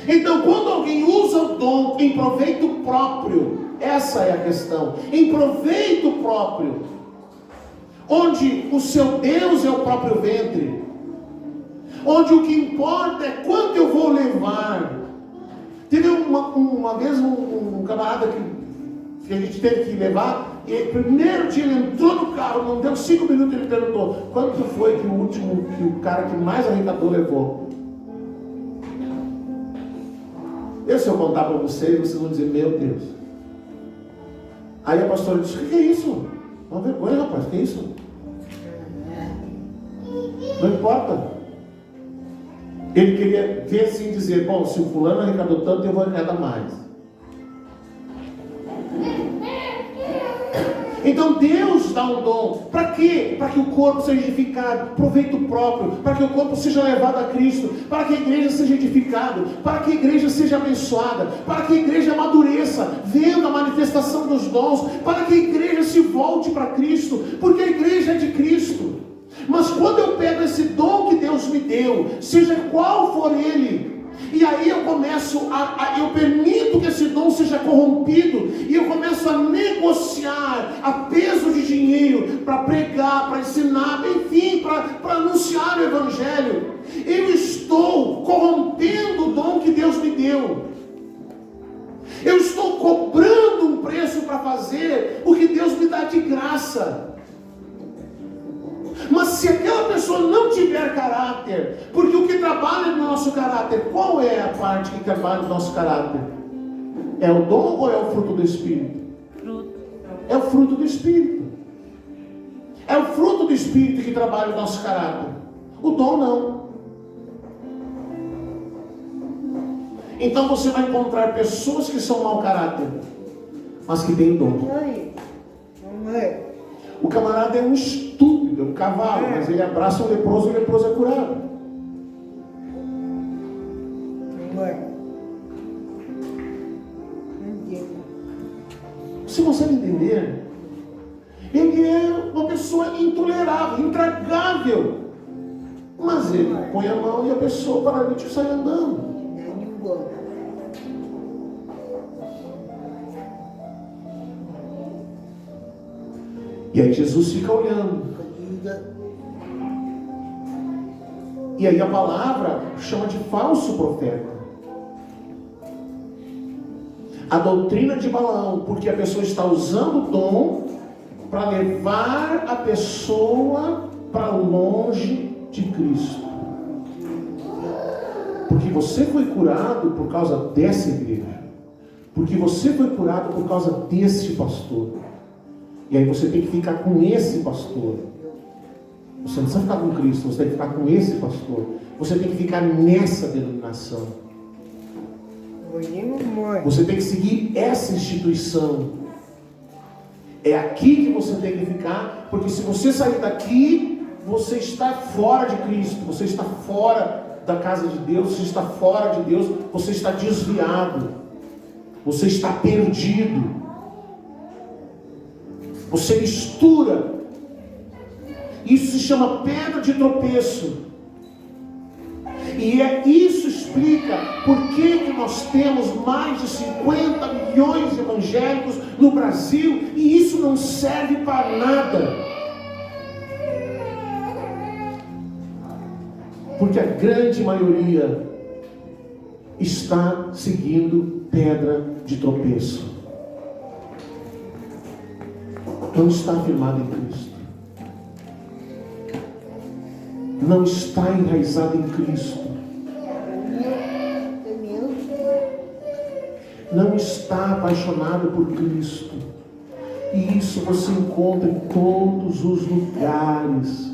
Então quando alguém usa o dom em proveito próprio, essa é a questão, em proveito próprio, onde o seu Deus é o próprio ventre, onde o que importa é quanto eu vou levar. Teve uma vez um camarada que que a gente teve que levar. E primeiro dia ele entrou no carro, não deu 5 minutos, ele perguntou: quanto foi que o cara que mais arrecadou levou? Se eu contar para vocês vão dizer: meu Deus. Aí a pastora disse: o que é isso? Uma vergonha, rapaz, o que é isso? Não importa. Ele queria ver assim, dizer: bom, se o fulano arrecadou tanto, eu vou arrecadar mais. Então Deus dá um dom. Para quê? Para que o corpo seja edificado, proveito próprio, para que o corpo seja levado a Cristo, para que a igreja seja edificada, para que a igreja seja abençoada, para que a igreja amadureça, vendo a manifestação dos dons, para que a igreja se volte para Cristo, porque a igreja é de Cristo. Mas quando eu pego esse dom que Deus me deu, seja qual for ele, e aí eu começo eu permito que esse dom seja corrompido, e eu começo a negociar a peso de dinheiro para pregar, para ensinar, enfim, para anunciar o Evangelho, eu estou corrompendo o dom que Deus me deu. Eu estou cobrando um preço para fazer o que Deus me dá de graça. Mas se aquela pessoa não tiver caráter, porque o que trabalha no nosso caráter, qual é a parte que trabalha no nosso caráter? É o dom ou é o fruto do Espírito? É o fruto do Espírito. É o fruto do Espírito que trabalha o nosso caráter. O dom não. Então você vai encontrar pessoas que são mau caráter, mas que têm dom. O camarada é um estúpido, é um cavalo, mas ele abraça um leproso e o leproso é curado. Você consegue entender? Ele é uma pessoa intolerável, intragável, mas ele põe a mão e a pessoa paralítica sai andando. E aí Jesus fica olhando. E aí a palavra chama de falso profeta. A doutrina de Balaão, porque a pessoa está usando o dom para levar a pessoa para longe de Cristo. Porque você foi curado por causa dessa igreja. Porque você foi curado por causa desse pastor. E aí você tem que ficar com esse pastor. Você não precisa ficar com Cristo, você tem que ficar com esse pastor. Você tem que ficar nessa denominação. Você tem que seguir essa instituição. É aqui que você tem que ficar, porque se você sair daqui, você está fora de Cristo, você está fora da casa de Deus, você está fora de Deus, você está desviado, você está perdido. Você mistura. Isso se chama pedra de tropeço. E isso explica por que nós temos mais de 50 milhões de evangélicos no Brasil e isso não serve para nada. Porque a grande maioria está seguindo pedra de tropeço. Não está firmado em Cristo. Não está enraizado em Cristo. Não está apaixonado por Cristo. E isso você encontra em todos os lugares.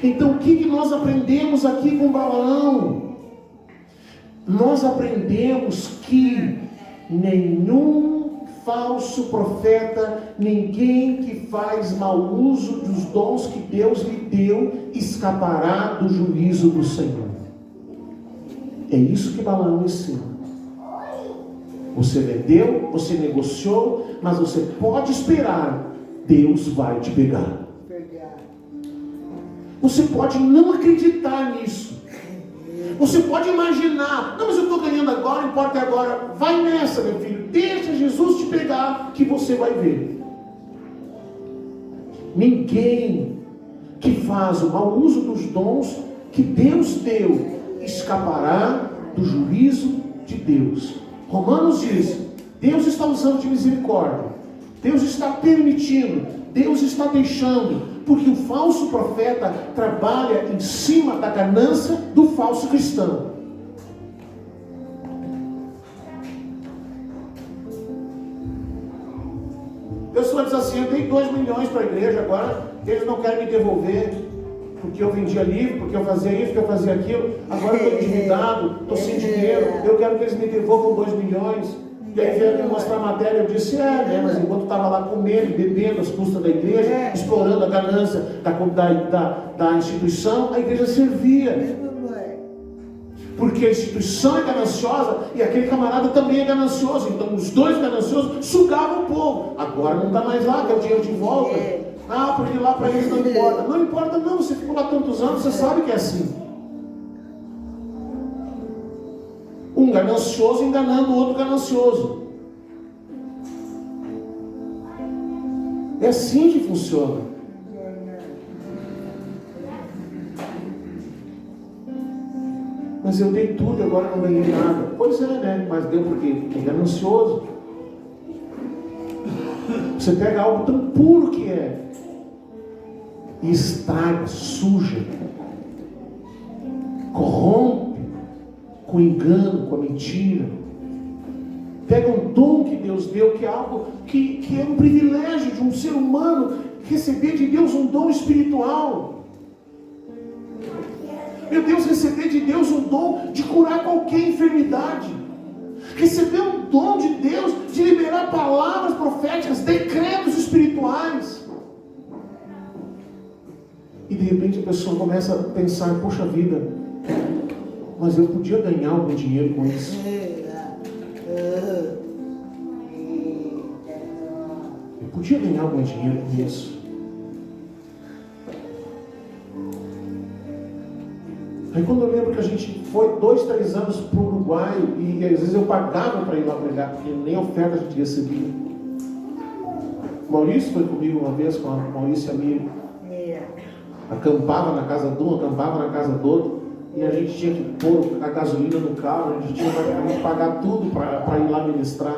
Então o que nós aprendemos aqui com Balaão? Nós aprendemos que nenhum falso profeta, ninguém que faz mau uso dos dons que Deus lhe deu, escapará do juízo do Senhor. É isso que Balaão ensina. Você vendeu, você negociou, mas você pode esperar, Deus vai te pegar. Você pode não acreditar nisso. Você pode imaginar, não, mas eu estou ganhando agora, importa agora. Vai nessa, meu filho, deixa Jesus te pegar, que você vai ver. Ninguém que faz o mau uso dos dons que Deus deu, escapará do juízo de Deus. Romanos diz: Deus está usando de misericórdia, Deus está permitindo, Deus está deixando, porque o falso profeta trabalha em cima da ganância do falso cristão. A pessoa diz assim: eu dei 2 milhões para a igreja, agora eles não querem me devolver, porque eu vendia livro, porque eu fazia isso, porque eu fazia aquilo, agora eu estou endividado, estou sem dinheiro, eu quero que eles me devolvam 2 milhões. E aí vieram me mostrar a matéria, eu disse: mas enquanto estava lá comendo, bebendo às custas da igreja, explorando a ganância da instituição, a igreja servia. Porque a instituição é gananciosa e aquele camarada também é ganancioso. Então os dois gananciosos sugavam o povo. Agora não está mais lá, quer o dinheiro de volta. Porque lá para eles não importa. Não importa não, você ficou lá tantos anos, você sabe que é assim. Um ganancioso enganando o outro ganancioso. É assim que funciona. Mas eu dei tudo e agora não ganhei nada. Pois é, né? Mas deu porque é ganancioso. Você pega algo tão puro que é e estraga, suja, corrompe com engano, com a mentira. Pega um dom que Deus deu, que é algo que é um privilégio de um ser humano receber de Deus um dom espiritual. Meu Deus, receber de Deus um dom de curar qualquer enfermidade. Receber um dom de Deus de liberar palavras proféticas, decretos espirituais. E de repente a pessoa começa a pensar: poxa vida, mas eu podia ganhar algum dinheiro com isso. Eu podia ganhar algum dinheiro com isso. Aí quando eu lembro que a gente foi 2, 3 anos para o Uruguai, e às vezes eu pagava para ir lá pregar, porque nem oferta a gente recebia. Maurício foi comigo uma vez, com a Maurício amigo. Acampava na casa de um, acampava na casa do outro, e a gente tinha que pôr a gasolina no carro, a gente tinha que pagar tudo para ir lá ministrar.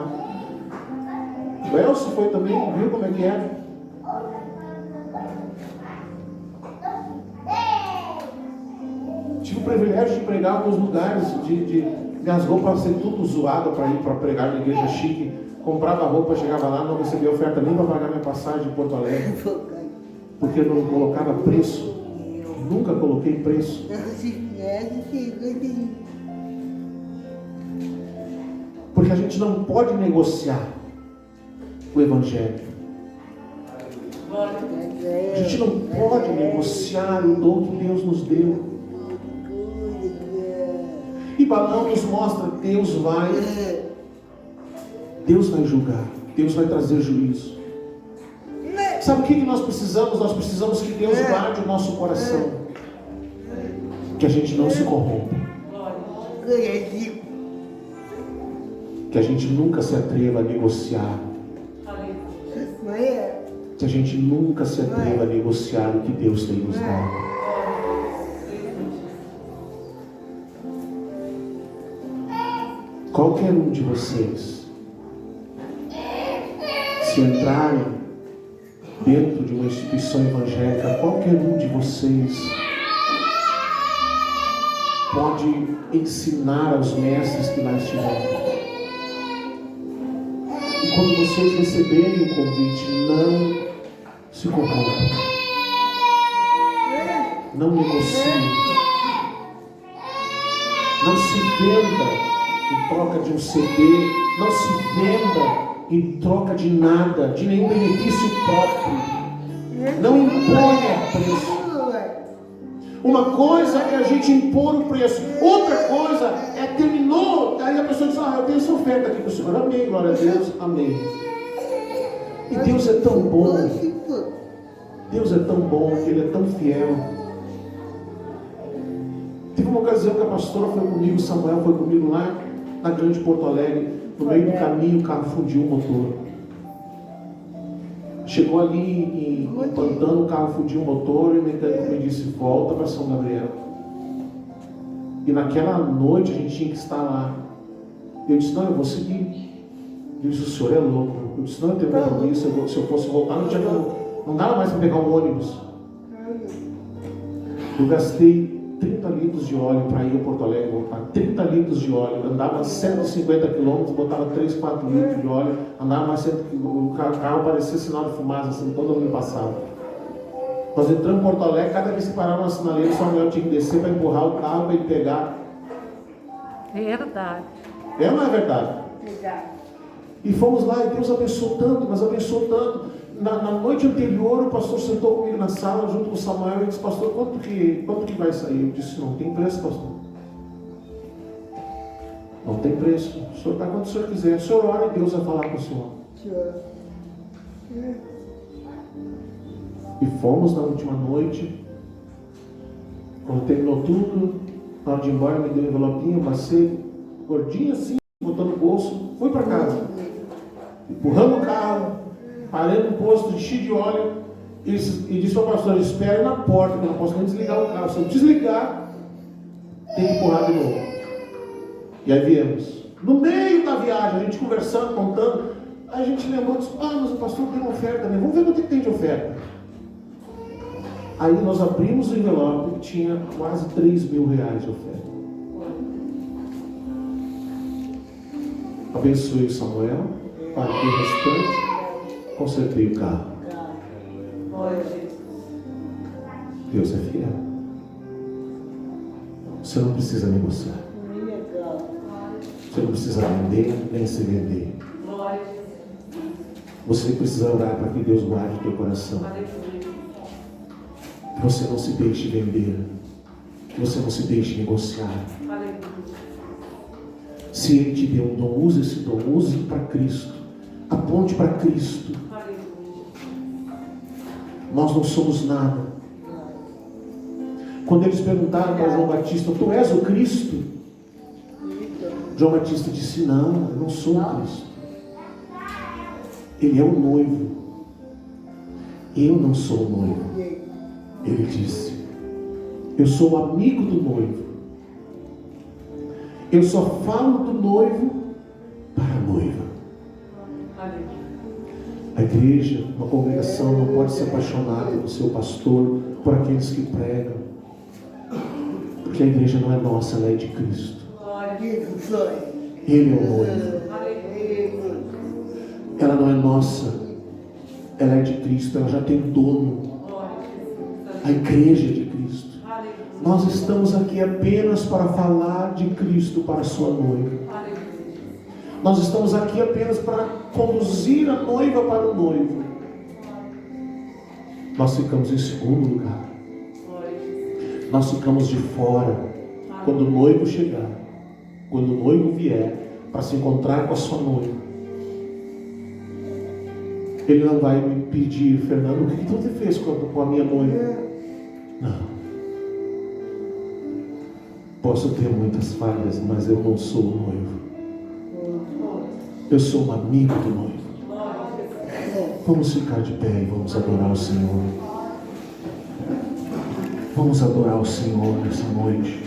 O Elcio foi também, viu como é que era? Tive o privilégio de pregar em alguns lugares, de minhas roupas ser tudo zoadas para ir para pregar na igreja chique. Comprava roupa, chegava lá, não recebia oferta nem para pagar minha passagem de Porto Alegre, porque eu não colocava preço. Nunca coloquei preço. Porque a gente não pode negociar o Evangelho. A gente não pode negociar o dom que Deus nos deu. E Balaão nos mostra que Deus vai julgar, Deus vai trazer juízo. Sabe o que nós precisamos? Nós precisamos que Deus guarde o nosso coração, que a gente não se corrompa, que a gente nunca se atreva a negociar, que a gente nunca se atreva a negociar o que Deus tem nos dado. Qualquer um de vocês, se entrarem dentro de uma instituição evangélica, qualquer um de vocês pode ensinar aos mestres que lá estiverem. E quando vocês receberem o convite, não se corrompam, não negociem, não se venda em troca de um CD, não se venda em troca de nada, de nenhum benefício próprio. Não imponha preço. Uma coisa é a gente impor o preço, outra coisa é terminou, aí a pessoa diz: eu tenho essa oferta aqui para o Senhor. Amém, glória a Deus, amém. E Deus é tão bom, Deus é tão bom, que Ele é tão fiel. Teve uma ocasião que a pastora foi comigo, Samuel foi comigo lá na Grande Porto Alegre. No meio do caminho o carro fundiu o motor. Chegou ali em Pantano, o carro fundiu o motor e o mecânico me disse: volta para São Gabriel. E naquela noite a gente tinha que estar lá. Eu disse, não, eu vou seguir. Ele disse, o senhor é louco. Eu disse, não, eu tenho compromisso, se eu fosse voltar, não dava mais para pegar um ônibus. Eu gastei 30 litros de óleo para ir a Porto Alegre e voltar. 30 litros de óleo. Andava 150 quilômetros, botava 3, 4 litros de óleo. Andava mais 100 quilômetros. O carro parecia sinal de fumaça, assim, todo mundo passava. Nós entramos em Porto Alegre, cada vez que parava na sinaleira, o Samuel tinha que descer para empurrar o carro, para ele pegar. Verdade. É ou não é verdade? Verdade. E fomos lá e Deus abençoou tanto, mas abençoou tanto. Na noite anterior, o pastor sentou comigo na sala, junto com o Samuel, e disse, pastor, quanto que vai sair? Eu disse, não tem preço, pastor. Não tem preço. O senhor está quanto o senhor quiser. O senhor ora e Deus vai falar com o senhor. E fomos na última noite. Quando terminou tudo, na hora de ir embora, me deu um envelopinho, passei, gordinho assim, botou no bolso, fui para casa. Empurrando o carro, parei no posto, enchi de óleo e disse para o pastor, espere na porta, que eu não posso nem desligar o carro. Se eu desligar, tem que empurrar de novo. E aí viemos. No meio da viagem, a gente conversando, contando, aí a gente lembrou, disse, mas o pastor tem uma oferta, né? Vamos ver quanto tem de oferta. Aí nós abrimos o envelope e tinha quase 3 mil reais de oferta. Abençoei o Samuel, paguei o restante, consertei o carro. Deus é fiel. Você não precisa negociar. Você não precisa vender, nem se vender. Você precisa orar para que Deus guarde o teu coração. Que você não se deixe vender. Que você não se deixe negociar. Se Ele te deu um dom, use esse dom, use para Cristo. Aponte para Cristo. Nós não somos nada. Quando eles perguntaram para João Batista, tu és o Cristo? João Batista disse, não, eu não sou o Cristo. Ele é o noivo. Eu não sou o noivo. Ele disse, eu sou o amigo do noivo. Eu só falo do noivo para a noiva. A igreja, uma congregação não pode se apaixonar pelo seu pastor, por aqueles que pregam. Porque a igreja não é nossa, ela é de Cristo. Ele é o noivo. Ela não é nossa, ela é de Cristo, ela já tem dono. A igreja é de Cristo. Nós estamos aqui apenas para falar de Cristo para a sua noiva. Nós estamos aqui apenas para conduzir a noiva para o noivo. Nós ficamos em segundo lugar. Nós ficamos de fora quando o noivo chegar, quando o noivo vier para se encontrar com a sua noiva. Ele não vai me pedir, Fernando, o que você fez com a minha noiva? Não. Posso ter muitas falhas, mas eu não sou o noivo. Eu sou um amigo do noivo. Vamos ficar de pé e vamos adorar o Senhor. Vamos adorar o Senhor nessa noite.